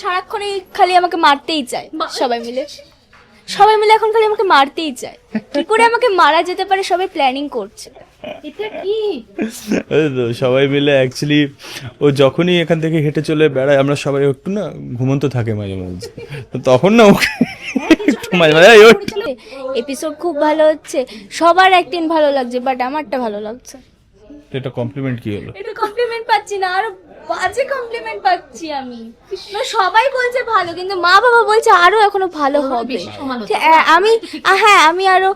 সারাক্ষণই খালি আমাকে মারতেই চায় সবাই মিলে এখন খালি আমাকে মারতেই চায়। কি করে আমাকে মারা যেতে পারে সবাই প্ল্যানিং করছে। এটা কি এই তো সবাই মিলে অ্যাকচুয়ালি ও যখনই এখান থেকে হেঁটে চলে বেড়ায় আমরা সবাই একটু না ঘুমন্ত থাকে মাঝে মাঝে, তো তখন না ওকে একটু মাঝে মাঝে এই ওঠ। এপিসোড খুব ভালো হচ্ছে, সবার অ্যাক্টিং ভালো লাগছে, বাট আমারটা ভালো লাগছে। এটা কমপ্লিমেন্ট কি হলো? এটা কমপ্লিমেন্ট পাচ্ছি না, আরো বাজে কমপ্লিমেন্ট পাচ্ছি আমি। মানে সবাই বলছে ভালো, কিন্তু মা বাবা বলছে আরো এখনো ভালো হবে। আমি আরো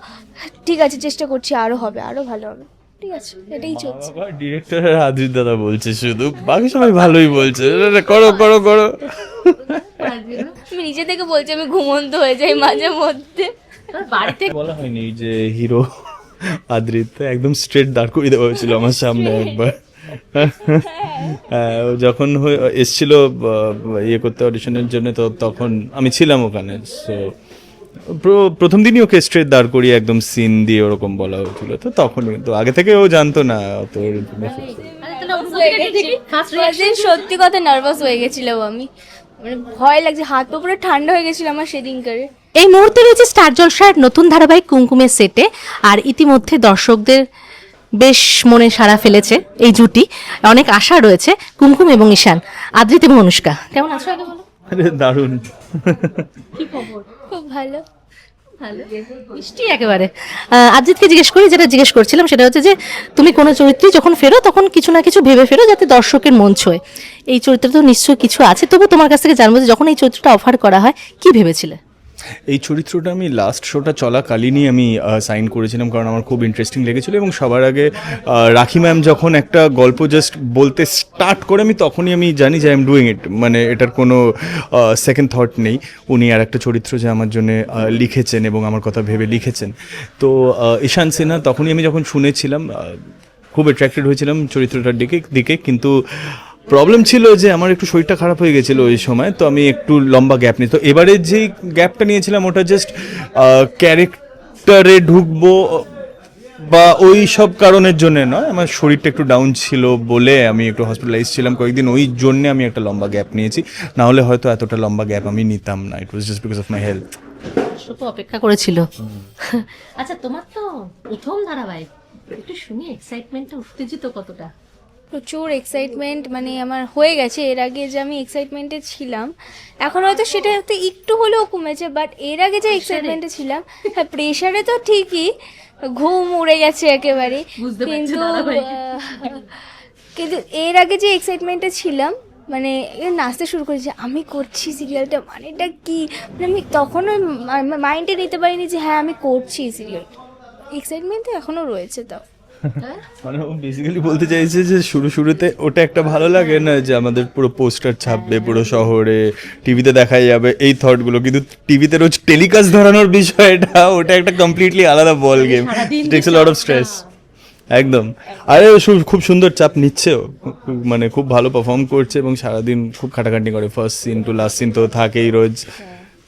ঠিক আছে, চেষ্টা করছি, আরো হবে, আরো ভালো হবে। ঠিক আছে, এটাই চলছে। বাবা ডিরেক্টর আর আদিত দাদা বলছে, শুধু বাকি সবাই ভালোই বলছে, করো করো করো। আমি নিজে থেকে বলছি আমি ঘুমন্ত হয়ে যাই মাঝে মধ্যে। বাড়িতে বলা হয়নি যে হিরো আদ্রিত একদম স্ট্রেট দাঁড় করিয়ে দেওয়া হয়েছিল আমার সামনে একবার। ও যখন এসছিল ইয়ে করতে অডিশনের জন্য, তো তখন আমি ছিলাম ওখানে। সো প্রথম দিনই ওকে স্ট্রেট দাঁড় করিয়ে একদম সিন দিয়ে ওরকম বলা হয়েছিল, তো তখন কিন্তু আগে থেকে ও জানতো না অত। সত্যি কথা নার্ভাস হয়ে গেছিলাম আমি, মানে ভয় লাগছে, হাত পা পুরো ঠান্ডা হয়ে গেছিল আমার সেদিনকারে। এই মুহূর্তে রয়েছে স্টার জলসার নতুন ধারাবাহিক কুমকুমের সেটে, আর ইতিমধ্যে দর্শকদের বেশ মনে সাড়া ফেলেছে এই জুটি। অনেক আশা রয়েছে কুমকুম এবং ঈশান, আদ্রিত এবং অনুষ্কা। কেমন আছো আগে বলো? আরে দারুণ। কি খবর? খুব ভালো। ভালো, মিষ্টি একেবারে। আদ্রিতকে জিজ্ঞেস করি, যেটা জিজ্ঞেস করছিলাম সেটা হচ্ছে যে তুমি কোনো চরিত্রে যখন ফেরো তখন কিছু না কিছু ভেবে ফেরো যাতে দর্শকের মন ছোঁয়। এই চরিত্রে তো নিশ্চয়ই কিছু আছে, তবু তোমার কাছ থেকে জানবো যে যখন এই চরিত্রটা অফার করা হয় কি ভেবেছিলে? এই চরিত্রটা আমি লাস্ট শোটা চলাকালীনই আমি সাইন করেছিলাম, কারণ আমার খুব ইন্টারেস্টিং লেগেছিল। এবং সবার আগে রাখি ম্যাম যখন একটা গল্প জাস্ট বলতে স্টার্ট করে, তখনই আমি জানি যে আই এম ডুইং ইট, মানে এটার কোনো সেকেন্ড থট নেই। উনি আর একটা চরিত্র যে আমার জন্য লিখেছেন এবং আমার কথা ভেবে লিখেছেন। তো ঈশান সিনহা তখনই আমি যখন শুনেছিলাম খুব অ্যাট্রাক্টেড হয়েছিলাম চরিত্রটার দিকে। কিন্তু প্রবলেম ছিল যে আমার একটু শরীরটা খারাপ হয়ে গেছিলো ওই সময়, তো আমি একটু লম্বা গ্যাপ নিই। তো এবারে যেই গ্যাপটা নিয়েছিলাম ওটা জাস্ট ক্যারেক্টারে ঢুকবো বা ওই সব কারণের জন্য নয়, আমার শরীরটা একটু ডাউন ছিল বলে আমি একটু হসপিটালাইজ ছিলাম কয়েকদিন, ওই জন্যে আমি একটা লম্বা গ্যাপ নিয়েছি। না হলে হয়তো এতটা লম্বা গ্যাপ আমি নিতাম না। It was just because of my health. তো অপেক্ষা করেছিল। আচ্ছা, তোমার তো প্রথম ধারাবাহিক, একটু শুনি এক্সাইটমেন্টটা, উত্তেজিত কতটা? প্রচুর এক্সাইটমেন্ট, মানে আমার হয়ে গেছে। এর আগে যে আমি এক্সাইটমেন্টে ছিলাম, এখন হয়তো সেটা একটু হলেও কমেছে, বাট এর আগে যে এক্সাইটমেন্টে ছিলাম, হ্যাঁ প্রেশারে তো ঠিকই, ঘুম উড়ে গেছে একেবারে। কিন্তু এর আগে যে এক্সাইটমেন্টে ছিলাম, মানে নাচতে শুরু করেছি, আমি করছি সিরিয়ালটা, মানে এটা কি, মানে আমি তখনও মাইন্ডে নিতে পারিনি যে হ্যাঁ আমি করছি সিরিয়ালটা। এক্সাইটমেন্ট তো এখনও রয়েছে। তাও মানে ও বেসিক্যালি বলতে চাইছে যে শুরুতে ওটা একটা ভালো লাগে না যে আমাদের পুরো পোস্টার ছাপবে পুরো শহরে, টিভিতে দেখা যাবে এই থটগুলো, কিন্তু টিভিতে রোজ টেলিকাস্ট ধরানোর বিষয়টা ওটা একটা কমপ্লিটলি আলাদা ball game, tax a lot of stress. একদম। আরে খুব সুন্দর চাপ নিচ্ছে ও, মানে খুব ভালো পারফর্ম করছে এবং সারাদিন খুব খাটাখাটি করে, first scene to last scene তো থাকেই রোজ।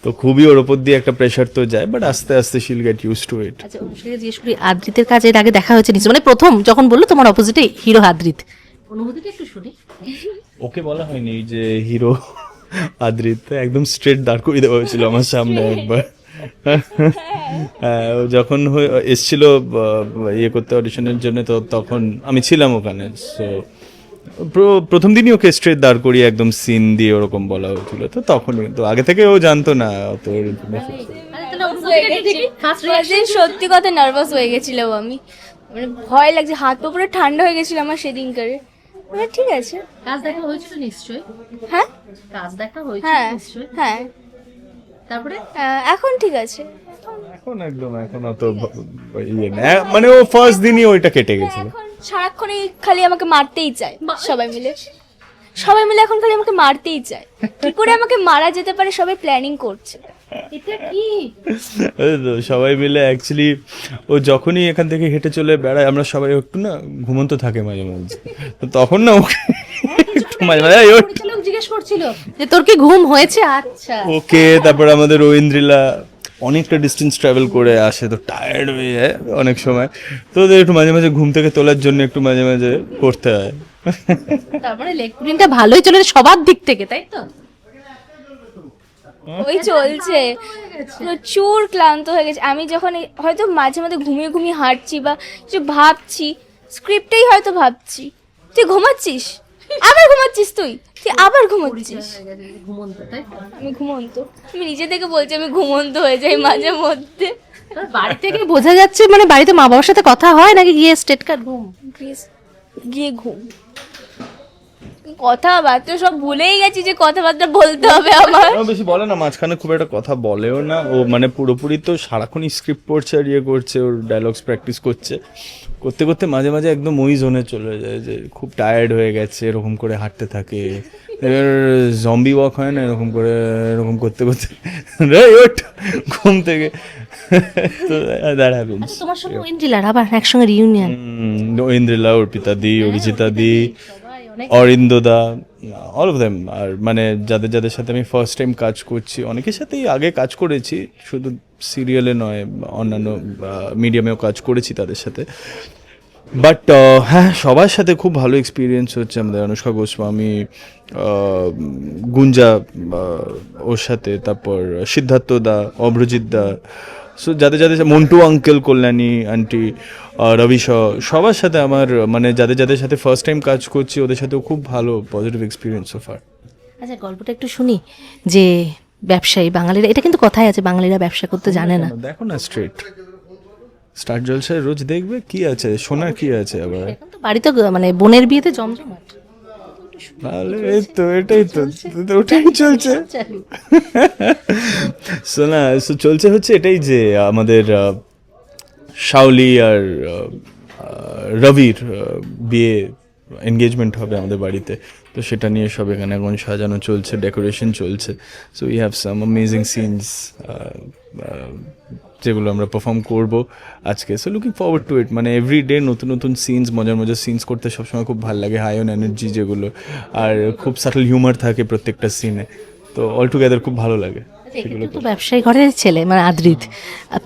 তো খুবই ওর ওপর দিয়ে একটা প্রেশার তো যায়, বাট আস্তে আস্তে শিল গেট ইউজ টু ইট। আচ্ছা, অনুষ্কাকে জিজ্ঞেস করি, আদ্রিতের কাছে এর আগে দেখা হয়েছে নিশ্চয়, মানে প্রথম যখন বললো তোমার অপোজিটে হিরো আদ্রিত, অনুভূতিটা একটু শুনি। ওকে বলা হয়নি যে হিরো আদ্রিত একদম স্ট্রেট দাঁড় করিয়ে দেওয়া হয়েছিল আমার সামনে একবার। ও যখন এসছিল ইয়ে করতে অডিশনের জন্য, তো তখন আমি ছিলাম ওখানে। সো প্রথম দিনই ওকে স্ট্রেট দাঁড় করিয়ে একদম সিন দিয়ে ওরকম বলা হয়েছিল, তো তখন কিন্তু আগে থেকে ও জানতো না অত। সত্যি কথা নার্ভাস হয়ে গেছিলাম আমি, মানে ভয় লাগছে, হাত পা পুরো ঠান্ডা হয়ে গেছিল আমার সেদিনকারে। মানে ঠিক আছে, কাজ দেখা হয়েছিল নিশ্চয়ই। হ্যাঁ কাজ দেখা হয়েছিল হ্যাঁ নিশ্চয়ই। হ্যাঁ, তারপরে এখন ঠিক আছে। এখন একদম এখন অত ইয়ে না, মানে ও ফার্স্ট দিনই ওইটা কেটে গেছিল। এখন সারাক্ষণই খালি আমাকে মারতেই চায় সবাই মিলে এখন খালি আমাকে মারতেই চায়। কি করে আমাকে মারা যেতে পারে সবাই প্ল্যানিং করছে। এটা কি এই তো সবাই মিলে অ্যাকচুয়ালি ও যখনই এখান থেকে হেঁটে চলে বেড়ায় আমরা সবাই একটু না ঘুমন্ত থাকে মাঝে মাঝে, তো তখন না ওকে একটু মাঝে মাঝে এই ওঠ। পরিচালক জিজ্ঞেস করছিল যে তোর কি ঘুম হয়েছে? আচ্ছা, ওকে তারপর আমাদের রবীন্দ্রিলা অনেকটা ডিস্টেন্স ট্রাভেল করে আসে, তো টায়ার্ড হয়ে যায় অনেক সময়, তো ওদের একটু মাঝে মাঝে ঘুম থেকে তোলার জন্য একটু মাঝে মাঝে করতে হয়। তারপরে লেগ প্রিন্টটা ভালোই চলে সবার দিক থেকে, তাই তো? ওই চলছে, প্রচুর ক্লান্ত হয়ে গেছে। আমি যখন হয়তো মাঝে মাঝে ঘুমিয়ে ঘুমিয়ে হাঁটছি বা কিছু ভাবছি, স্ক্রিপ্টেই হয়তো ভাবছি, তুই ঘুমাচ্ছিস, আবার ঘুমাচ্ছিস, তুই আবার ঘুমাচ্ছিস। আমি ঘুমন্ত, আমি নিজে থেকে বলছি আমি ঘুমন্ত হয়ে যাই মাঝে মধ্যে। বাড়ি থেকে বোঝা যাচ্ছে মানে বাড়িতে মা বাবার সাথে কথা হয় নাকি গিয়ে স্টেট কার্ড ঘুম? গিয়ে ঘুম, কথাবার্তা সব ভুলেই গেছি যে কথাবার্তা বলতে হবে আমার। ও বেশি বলে না, মাঝখানে খুব একটা কথা বলেও না ও, মানে পুরোপুরি তো সারাক্ষণই স্ক্রিপ্ট পড়ছে আর ইয়ে করছে, ওর ডায়লগস প্র্যাকটিস করছে, করতে করতে মাঝে মাঝে একদম ওই জোনে চলে যায় যে খুব টায়ার্ড হয়ে গেছে, এরকম করে হাঁটতে থাকে, এবার জম্বি ওয়াক হয় না, এরকম করে এরকম করতে করতে রে ওঠ ঘুম থেকে। তো দ্যাট হ্যাপেন্স। তোমার সঙ্গে ইন্দ্রিলার আবার একসঙ্গে রিউনিয়ন? ঐন্দ্রিলা, অর্পিতা দি, অরিজিতা দি, অরিন্দদা, অল অফ দেম। আর মানে যাদের যাদের সাথে আমি ফার্স্ট টাইম কাজ করছি, অনেকের সাথেই আগে কাজ করেছি, শুধু সিরিয়ালে নয় অন্যান্য মিডিয়ামেও কাজ করেছি তাদের সাথে, বাট হ্যাঁ সবার সাথে খুব ভালো এক্সপিরিয়েন্স হচ্ছে আমাদের। অনুষ্কা গোস্বামী, গুঞ্জা ওর সাথে, তারপর সিদ্ধার্থ দা, অভ্রজিৎ দা, সো যাদের যাদের মন্টু আঙ্কেল, কল্যাণী আন্টি, রবি শ, সবার সাথে আমার মানে যাদের যাদের সাথে ফার্স্ট টাইম কাজ করছি ওদের সাথেও খুব ভালো পজিটিভ এক্সপিরিয়েন্স সো ফার। আচ্ছা গল্পটা একটু শুনি, যে ব্যবসায়ী বাঙালিরা, এটা কিন্তু কথাই আছে বাঙালিরা ব্যবসা করতে জানে না। দেখো না স্ট্রেট স্টার জলসায় রোজ দেখবে কি আছে, শোনার কি আছে আবার। এখন তো বাড়িতে মানে বোনের বিয়েতে জমজমাট। তাহলে এই তো এটাই তো ওটাই চলছে। শোনা চলছে হচ্ছে এটাই যে আমাদের শাওলি আর রবির বিয়ে এনগেজমেন্ট হবে আমাদের বাড়িতে, তো সেটা নিয়ে সব এখানে এখন সাজানো চলছে, ডেকোরেশন চলছে। So we have some amazing scenes যেগুলো আমরা পারফর্ম করবো আজকে। So looking forward to it, মানে এভরি ডে নতুন নতুন সিনস, মজার মজার সিনস করতে সবসময় খুব ভালো লাগে, হাই অন এনার্জি যেগুলো, আর খুব সাটল হিউমার থাকে প্রত্যেকটা সিনে, তো অল টুগেদার খুব ভালো লাগে। এগুলো তো ব্যবসায়ী ঘরের ছেলে মানে আদ্রিত,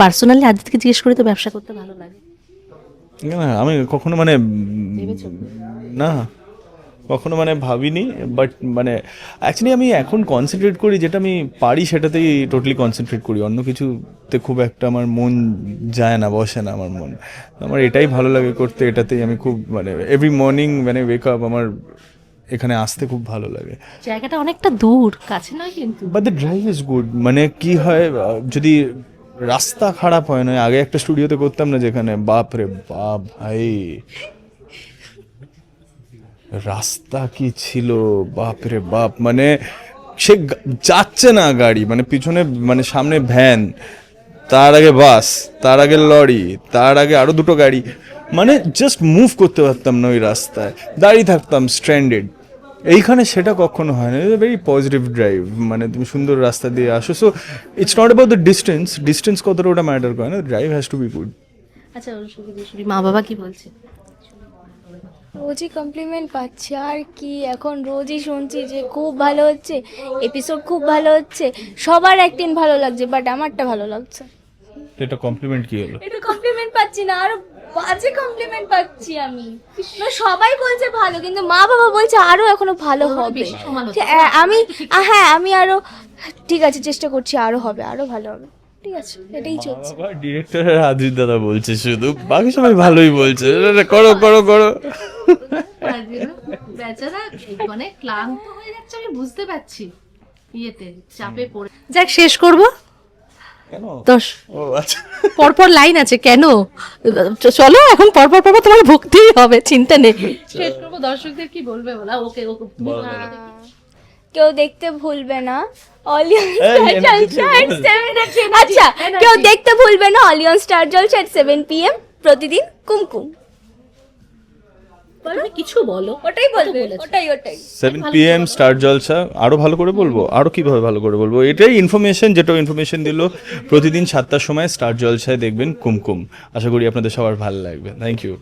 পার্সোনালি আদ্রিতকে জিজ্ঞেস করে তো ব্যবসা করতে ভালো লাগে না আমি কখনো মানে না কখনো মানে ভাবিনি, বাট মানে অ্যাকচুয়ালি আমি এখন কনসেন্ট্রেট করি, যেটা আমি পারি সেটাতেই টোটালি কনসেন্ট্রেট করি, অন্য কিছুতে খুব একটা আমার মন যায় না, বসে না আমার মন। আমার এটাই ভালো লাগে করতে, এটাতেই আমি খুব মানে এভরি মর্নিং মানে ওয়েক আপ আমার এখানে আসতে খুব ভালো লাগে। জায়গাটা অনেকটা দূর, কাছে নয় কিন্তু। But the drive is good, মানে কি হয় যদি রাস্তা খারাপ হয় না, আগে একটা স্টুডিওতে করতাম না যেখানে, বাপ রে বাপ ভাই রাস্তা কি ছিল, বাপ রে বাপ, মানে সে যাচ্ছে না গাড়ি, মানে পিছনে মানে সামনে ভ্যান, তার আগে বাস, তার আগে লরি, তার আগে আরো দুটো গাড়ি, মানে জাস্ট মুভ করতে পারতাম না ওই রাস্তায়, দাঁড়িয়ে থাকতাম স্ট্র্যান্ডেড। এইখানে সেটা কখনো হয় না, ইটস ভেরি পজিটিভ ড্রাইভ, মানে তুমি সুন্দর রাস্তা দিয়ে আসো। So it's not about the distance কতটা ওটা ম্যাটার করে না, drive has to be good. আচ্ছা মা বাবা কি বলছে? রোজই কমপ্লিমেন্ট পাচ্ছি, আর কি এখন রোজই শুনছি যে খুব ভালো হচ্ছে, এপিসোড খুব ভালো হচ্ছে, সবার অ্যাক্টিং ভালো লাগছে, বাট আমারটা ভালো লাগছে। এটা কমপ্লিমেন্ট কি হলো? এটা কমপ্লিমেন্ট পাচ্ছি না, আরো বাজে কমপ্লিমেন্ট পাচ্ছি আমি। সবাই বলছে ভালো, কিন্তু মা বাবা বলছে আরো এখনো ভালো হবে। আমি হ্যাঁ আমি আরো ঠিক আছে চেষ্টা করছি, আরো হবে, আরো ভালো হবে, ঠিক আছে এটাই চলছে। বাবা ডিরেক্টর আর আদিত দাদা বলছে শুধু, বাকি সবাই ভালোই বলছে, করো করো করো। বেচারা মানে ক্লান্ত হয়ে যাচ্ছে, আমি বুঝতে পারছি, ইয়েতে চাপে পড়ে। যাক শেষ করবো, কেন? 10 ও আচ্ছা, পরপর লাইন আছে কেন, চলো এখন পরপর পরপর তোমার ভক্তিই হবে, চিন্তা নেই। শেষ করবো, দর্শকদের কি বলবে বলা? ওকে ওকে কেউ দেখতে ভুলবে না অলিয়ন স্টার জলসা at 7 আচ্ছা কেউ দেখতে ভুলবে না অলিয়ন স্টার জলসা at 7 PM প্রতিদিন কুমকুম। তুমি কিছু বলো, ওটাই বলবে, ওটাই 7 PM স্টার জলসা। আরো ভালো করে বলবো, আরো কিভাবে ভালো করে বলবো, এটাই ইনফরমেশন, যেটা ইনফরমেশন দিল প্রতিদিন 7টার সময় স্টার জলসায় দেখবেন কুমকুম। আশা করি আপনাদের সবার ভালো লাগবে। Thank you.